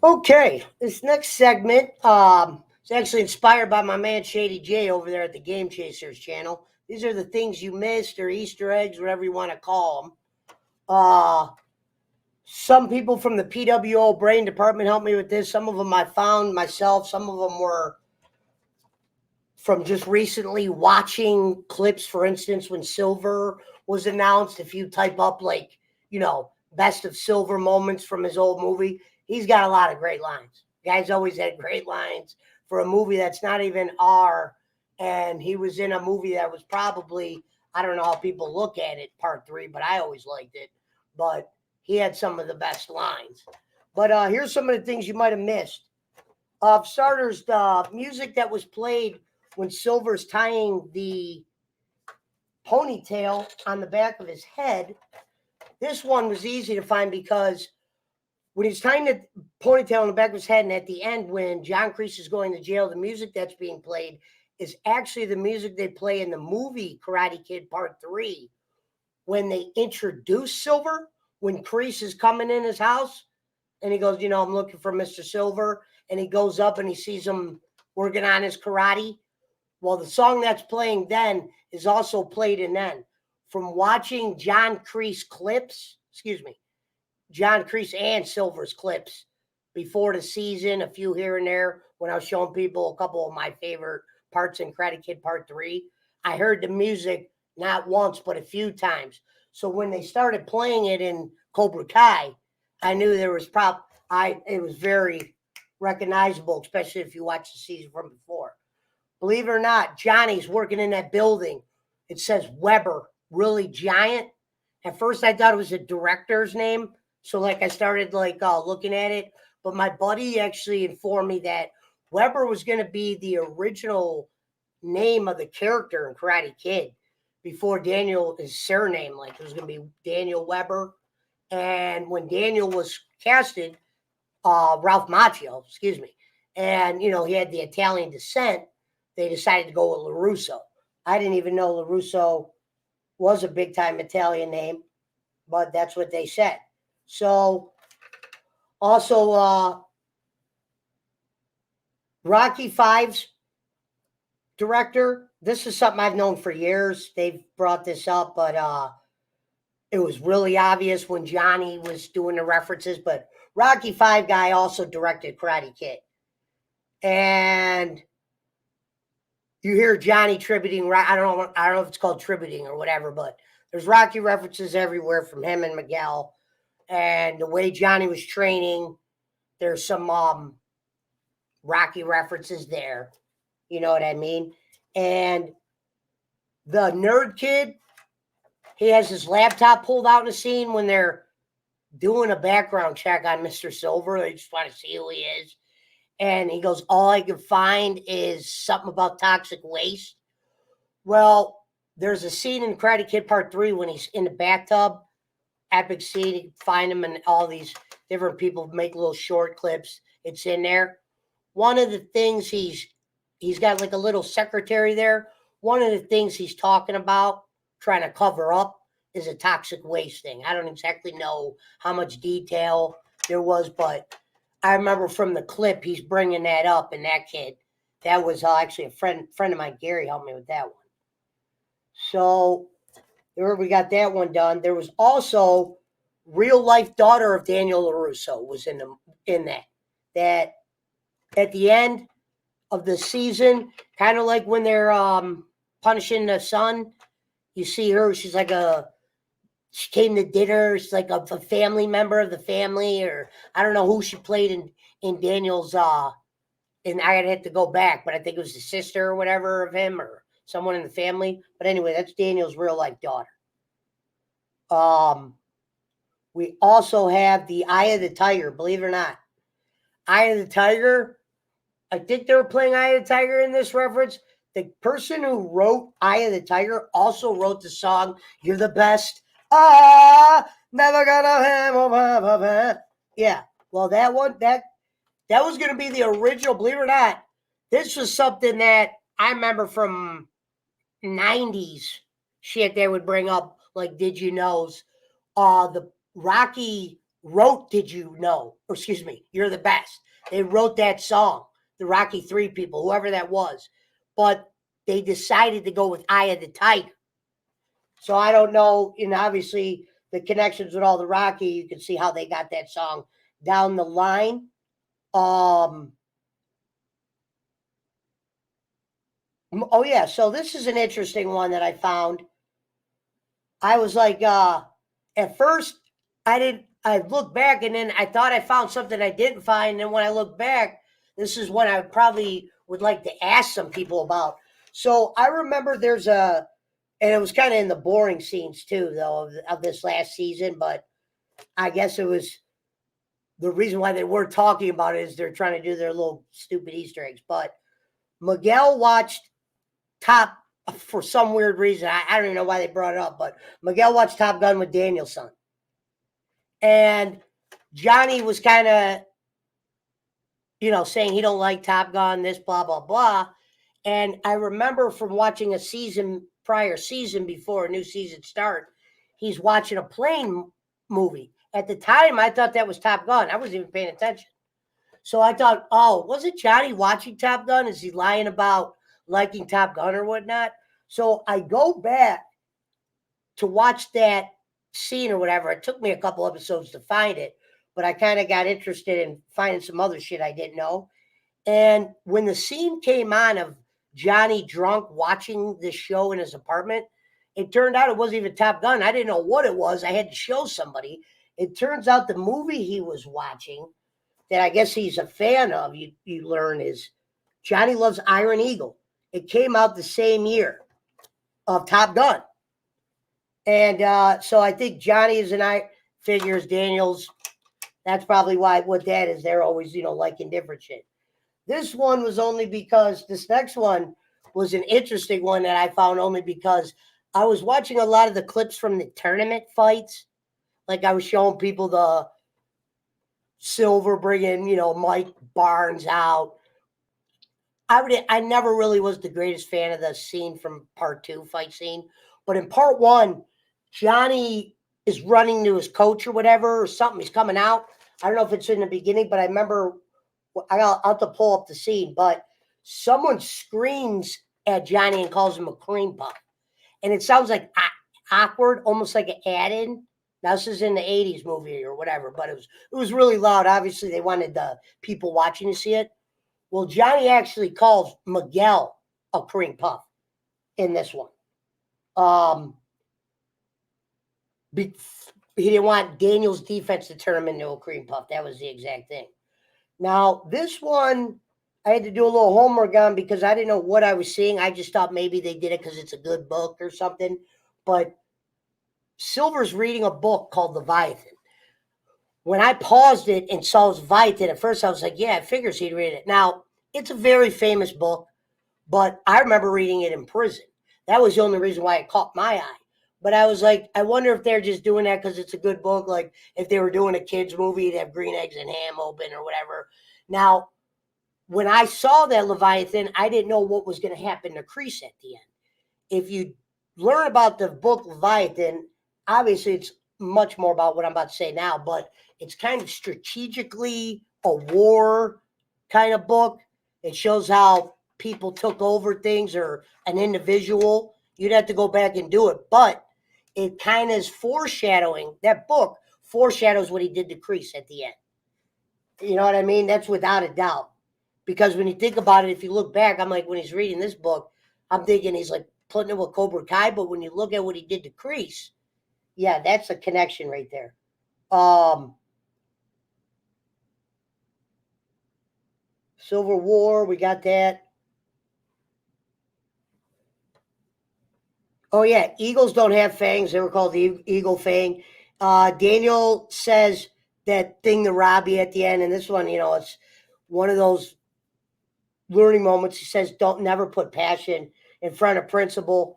Okay, this next segment is actually inspired by my man Shady J over there at the Game Chasers channel. These are the things you missed or Easter eggs, whatever you want to call them. Some people from the PWO brain department helped me with this. Some of them I found myself. Some of them were from just recently watching clips. For instance, when Silver was announced, if you type up like, best of Silver moments from his old movie, he's got a lot of great lines. Guy's always had great lines for a movie that's not even R. And he was in a movie that was probably, I don't know how people look at it, part three, but I always liked it. But he had some of the best lines. But here's some of the things you might have missed. Starters, the music that was played when Silver's tying the ponytail on the back of his head, this one was easy to find because when he's tying the ponytail on the back of his head, and at the end, when John Kreese is going to jail, the music that's being played is actually the music they play in the movie Karate Kid Part 3 when they introduce Silver, when Kreese is coming in his house, and he goes, I'm looking for Mr. Silver, and he goes up and he sees him working on his karate. Well, the song that's playing then is also played in then. From watching John Kreese and Silver's clips before the season, a few here and there, when I was showing people a couple of my favorite parts in Karate Kid Part 3, I heard the music not once, but a few times. So when they started playing it in Cobra Kai, I knew there was it was very recognizable, especially if you watch the season from before. Believe it or not, Johnny's working in that building. It says Weber, really giant. At first, I thought it was a director's name, so I started looking at it. But my buddy actually informed me that Weber was going to be the original name of the character in Karate Kid before Daniel, his surname, it was going to be Daniel Weber. And when Daniel was casted, Ralph Macchio, excuse me, and he had the Italian descent, they decided to go with LaRusso. I didn't even know LaRusso was a big time Italian name, but that's what they said. So, also, Rocky Five's director, this is something I've known for years. They've brought this up, but it was really obvious when Johnny was doing the references. But Rocky Five guy also directed Karate Kid. And you hear Johnny tributing. I don't know if it's called tributing or whatever, but there's Rocky references everywhere from him and Miguel. And the way Johnny was training, there's some Rocky references there. You know what I mean? And the nerd kid, he has his laptop pulled out in the scene when they're doing a background check on Mr. Silver. They just want to see who he is. And he goes, all I can find is something about toxic waste. Well, there's a scene in Karate Kid Part 3 when he's in the bathtub. Epic scene. You can find him, and all these different people make little short clips. It's in there. One of the things he's got a little secretary there. One of the things he's talking about, trying to cover up, is a toxic waste thing. I don't exactly know how much detail there was, but I remember from the clip he's bringing that up, and that kid, that was actually a friend of mine, Gary, helped me with that one. So there we got that one done. There was also real life daughter of Daniel LaRusso was in that. That at the end of the season, kind of like when they're punishing the son, you see her. She's she came to dinner. She's like a family member of the family, or I don't know who she played in Daniel's. And I had to go back, but I think it was the sister or whatever of him, or someone in the family. But anyway, that's Daniel's real life daughter. We also have the Eye of the Tiger. Believe it or not, Eye of the Tiger. I think they were playing Eye of the Tiger in this reference. The person who wrote Eye of the Tiger also wrote the song "You're the Best." Never gonna have. Yeah. Well, that one that was going to be the original. Believe it or not, this was something that I remember from 90s shit they would bring up, like Did You Knows. The Rocky wrote Did You Know? Or excuse me, You're the Best. They wrote that song, the Rocky 3 people, whoever that was. But they decided to go with Eye of the Tiger. So I don't know, and obviously the connections with all the Rocky, you can see how they got that song down the line. Oh yeah, so this is an interesting one that I found. I was like, at first I looked back and then I thought I found something I didn't find. And then when I look back, this is one I probably would like to ask some people about. So I remember and it was kind of in the boring scenes too, though, of this last season, but I guess it was the reason why they were talking about it is they're trying to do their little stupid Easter eggs. But Miguel watched Top for some weird reason. I don't even know why they brought it up, but Miguel watched Top Gun with Daniel's son. And Johnny was kind of, saying he don't like Top Gun, this, blah, blah, blah. And I remember from watching a prior season before a new season start, he's watching a plane movie. At the time, I thought that was Top Gun. I wasn't even paying attention. So I thought, oh, wasn't Johnny watching Top Gun? Is he lying about liking Top Gun or whatnot? So I go back to watch that scene or whatever. It took me a couple episodes to find it, but I kind of got interested in finding some other shit I didn't know. And when the scene came on of Johnny drunk watching this show in his apartment, it turned out it wasn't even Top Gun. I didn't know what it was. I had to show somebody. It turns out the movie he was watching that I guess he's a fan of, you learn, is Johnny Loves Iron Eagle. It came out the same year of Top Gun. And so I think Johnny is figures Daniels. That's probably what that is. They're always, liking different shit. This one was only because this next one was an interesting one that I found only because I was watching a lot of the clips from the tournament fights. Like I was showing people the Silver bringing, Mike Barnes out. I never really was the greatest fan of the scene from part 2 fight scene. But in part 1, Johnny is running to his coach or whatever or something. He's coming out. I don't know if it's in the beginning, but I remember I'll have to pull up the scene. But someone screams at Johnny and calls him a cream puff. And it sounds like awkward, almost like an add-in. Now, this is in the 80s movie or whatever, but it was really loud. Obviously, they wanted the people watching to see it. Well, Johnny actually calls Miguel a cream puff in this one. He didn't want Daniel's defense to turn him into a cream puff. That was the exact thing. Now, this one, I had to do a little homework on because I didn't know what I was seeing. I just thought maybe they did it because it's a good book or something. But Silver's reading a book called Leviathan. When I paused it and saw Leviathan, at first I was like, yeah, I figures he'd read it. Now, it's a very famous book, but I remember reading it in prison. That was the only reason why it caught my eye. But I was like, I wonder if they're just doing that because it's a good book. Like if they were doing a kid's movie, they'd have green eggs and ham open or whatever. Now, when I saw that Leviathan, I didn't know what was going to happen to Kreese at the end. If you learn about the book Leviathan, obviously it's much more about what I'm about to say now, but it's kind of strategically a war kind of book. It shows how people took over things or an individual. You'd have to go back and do it, but it kind of is foreshadowing. That book foreshadows what he did to Kreese at the end. You know what I mean? That's without a doubt. Because when you think about it, if you look back, I'm like, when he's reading this book, I'm thinking he's like putting it with Cobra Kai, but when you look at what he did to Kreese, yeah, that's a connection right there. Civil War, we got that. Oh, yeah, eagles don't have fangs. They were called the eagle fang. Daniel says that thing to Robbie at the end, and this one, it's one of those learning moments. He says, don't never put passion in front of principle.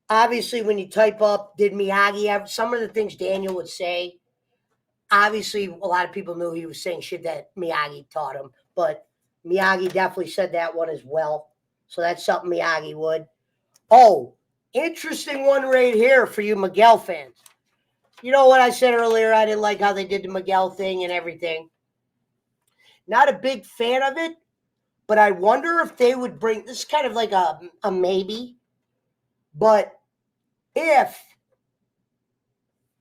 Obviously, when you type up, did Miyagi have some of the things Daniel would say? Obviously, a lot of people knew he was saying shit that Miyagi taught him, but Miyagi definitely said that one as well. So that's something Miyagi would. Oh, interesting one right here for you Miguel fans. You know what I said earlier? I didn't like how they did the Miguel thing and everything. Not a big fan of it, but I wonder if they would bring this is kind of like a maybe. But if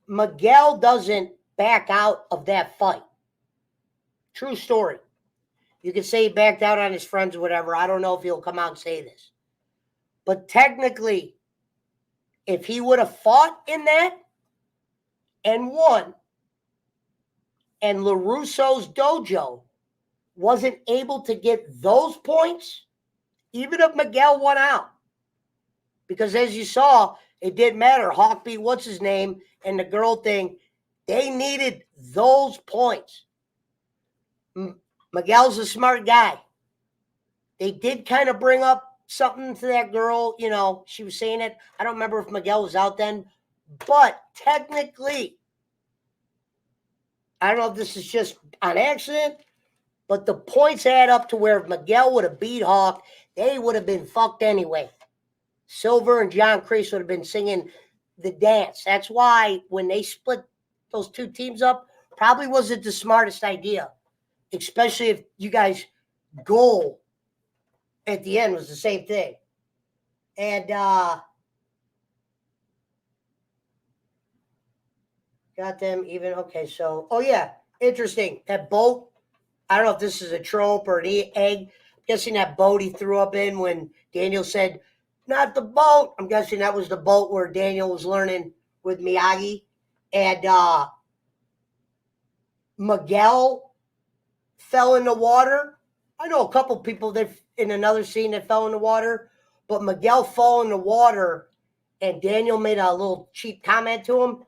Miguel doesn't back out of that fight, true story. You can say he backed out on his friends or whatever. I don't know if he'll come out and say this. But technically, if he would have fought in that and won, and LaRusso's dojo wasn't able to get those points, even if Miguel won out, because as you saw, it didn't matter. Hawk beat what's his name and the girl thing. They needed those points. Miguel's a smart guy. They did kind of bring up something to that girl. You know, she was saying it. I don't remember if Miguel was out then, but technically, I don't know if this is just on accident, but the points add up to where if Miguel would have beat Hawk, they would have been fucked anyway. Silver and John Kreese would have been singing the dance. That's why when they split those two teams up, probably wasn't the smartest idea, especially if you guys' goal at the end was the same thing. And got them even. Okay, so, oh yeah, interesting. That boat, I don't know if this is a trope or an egg. I'm guessing that boat he threw up in when Daniel said, not the boat. I'm guessing that was the boat where Daniel was learning with Miyagi. And Miguel fell in the water. I know a couple people that in another scene that fell in the water, but Miguel fell in the water and Daniel made a little cheap comment to him.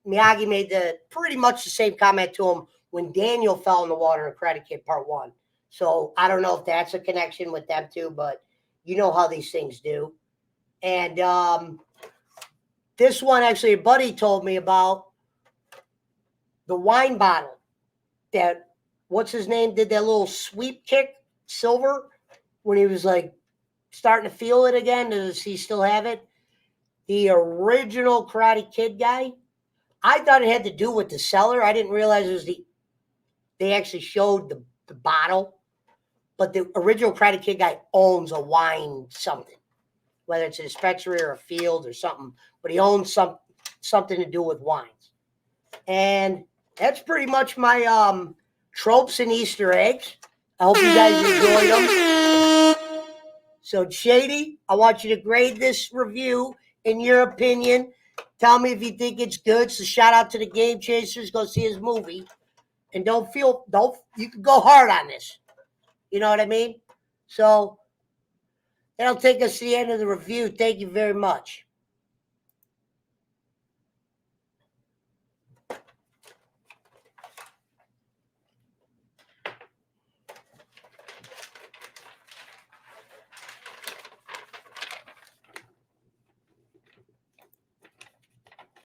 Miyagi made the pretty much the same comment to him when Daniel fell in the water in Karate Kid Part 1. So I don't know if that's a connection with them too, but you know how these things do. And this one, actually, a buddy told me about the wine bottle that, what's his name, did that little sweep kick, Silver, when he was like starting to feel it again. Does he still have it? The original Karate Kid guy. I thought it had to do with the cellar. I didn't realize it was they actually showed the bottle. But the original Karate Kid guy owns a wine something, whether it's a dispensary or a field or something. But he owns something to do with wines. And that's pretty much my tropes and Easter eggs. I hope you guys enjoyed them. So, Shady, I want you to grade this review in your opinion. Tell me if you think it's good. So, shout out to the Game Chasers. Go see his movie. And you can go hard on this. You know what I mean? So, that'll take us to the end of the review. Thank you very much.